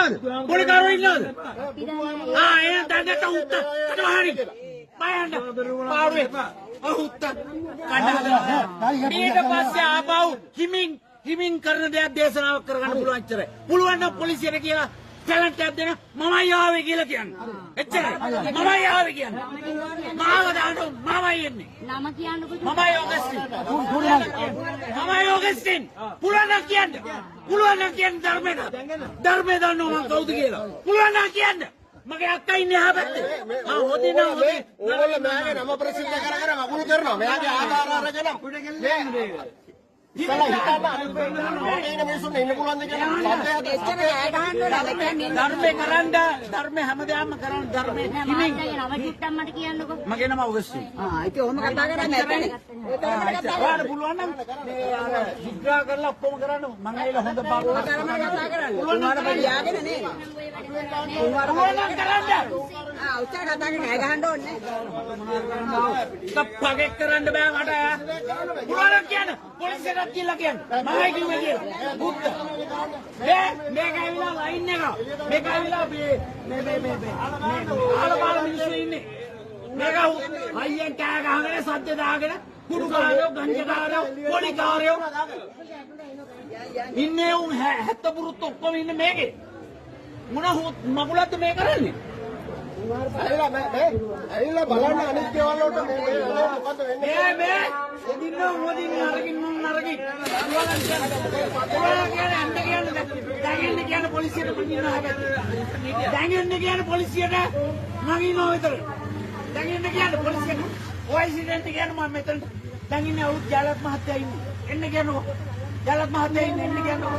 ඉන්නවද? පොලිකාරෝ ඉන්නවද? එන දැන්නට උත්ත. කටවහරි. බයන්න. පාරුවේ. උත්ත. කඩහද. ඊට පස්සේ ආපහු හිමින් කරන දෙයක් දේශනාවක් කරගන්න පුළුවන් ඉච්චරයි. පුළුවන් නම් පොලිසියට කියලා ටැලන්ට් එකක් දෙන මමයි ආවේ කියලා කියන්න. එච්චරයි. මමයි ආවේ කියන්න. මාව දාන්න මමයි එන්නේ. නම කියන්නකො. මමයි ඔගස්ටින්. මමයි ඔගස්ටින්. පුළුවන් නම් කියන්න. පුළුවන් නම් කියන්න ධර්මයේ දන්නව මං කවුද කියලා. පුළුවන් නම් කියන්න. මගේ අක්කා ඉන්නේ එහා පැත්තේ. හොදින ඕගොල්ලෝ මෙයාගේ නම ප්‍රසිද්ධ කර වකුණු කරනවා. මෙයාගේ ආධාර අරගෙන ඉතලා හිතන්න මිනිස්සුන් ඉන්න පුළුවන් ද කියලා ධර්මේ කරන්න ධර්මේ හැමදාම කරන්න ධර්මේ හිමින් නම චුට්ටක් මට කියන්නකො. මගේ නම ඔගස්ටින්. ඒක ඔහොම කතා කරන්නේ නැත්නේ. ඔයාලට පුළුවන් නම් විග්‍රහ කරලා ඔක්කොම කරන්න මම ඇවිල්ලා හොඳ පාඩමක් කතා කරන්න. උන්වර බලියාගෙන නේද? උන්වර කරන්න. උච්චර කතා කරන්නේ නැහැ ගහන්න ඕනේ. පගේ කරන්න බෑ මට. පුළුවන් කියන්න. පොලිසියට කියලා කියන්න. මමයි කිව්වේ කියලා. බුද්ධ. මේක ඇවිල්ලා ලයින් එක. මේක ඇවිල්ලා මේ ආලපාල මිනිස්සු ඉන්නේ. මේක අයියෙන් කෑ ගහගෙන සද්ද දාගෙන කුඩුකාරයෝ ගංජකාරයෝ පොලිකාරයෝ ඉන්නේ උන් 70 පුරුත් ඔක්කොම ඉන්නේ මේකේ. මොන මගුලක්ද මේ කරන්නේ? ඇවිල්ලා බලන්න අනිත් දේවල් වලට මේ මොකද වෙන්නේ මේ එදින්න අරකින් නරකින් දැන් කියන්නේ පොලිසියට මං ඉන්නවා දැන් පොලිසියට මං ඉන්නවා විතර දැන් කියන්නේ පොලිසියට ඔයිසිඩන්ට් කියන්නේ මම මෙතන දැන් ඉන්නේ අවුත් ජාලත් මහත්තයා ඉන්නේ එන්න කියනවා ජාලත් මහත්තයා ඉන්නේ එන්න කියනවා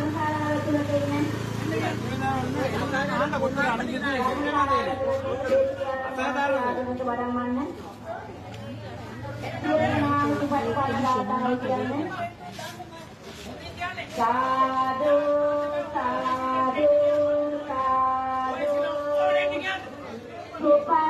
Sadu, sadu, sadu.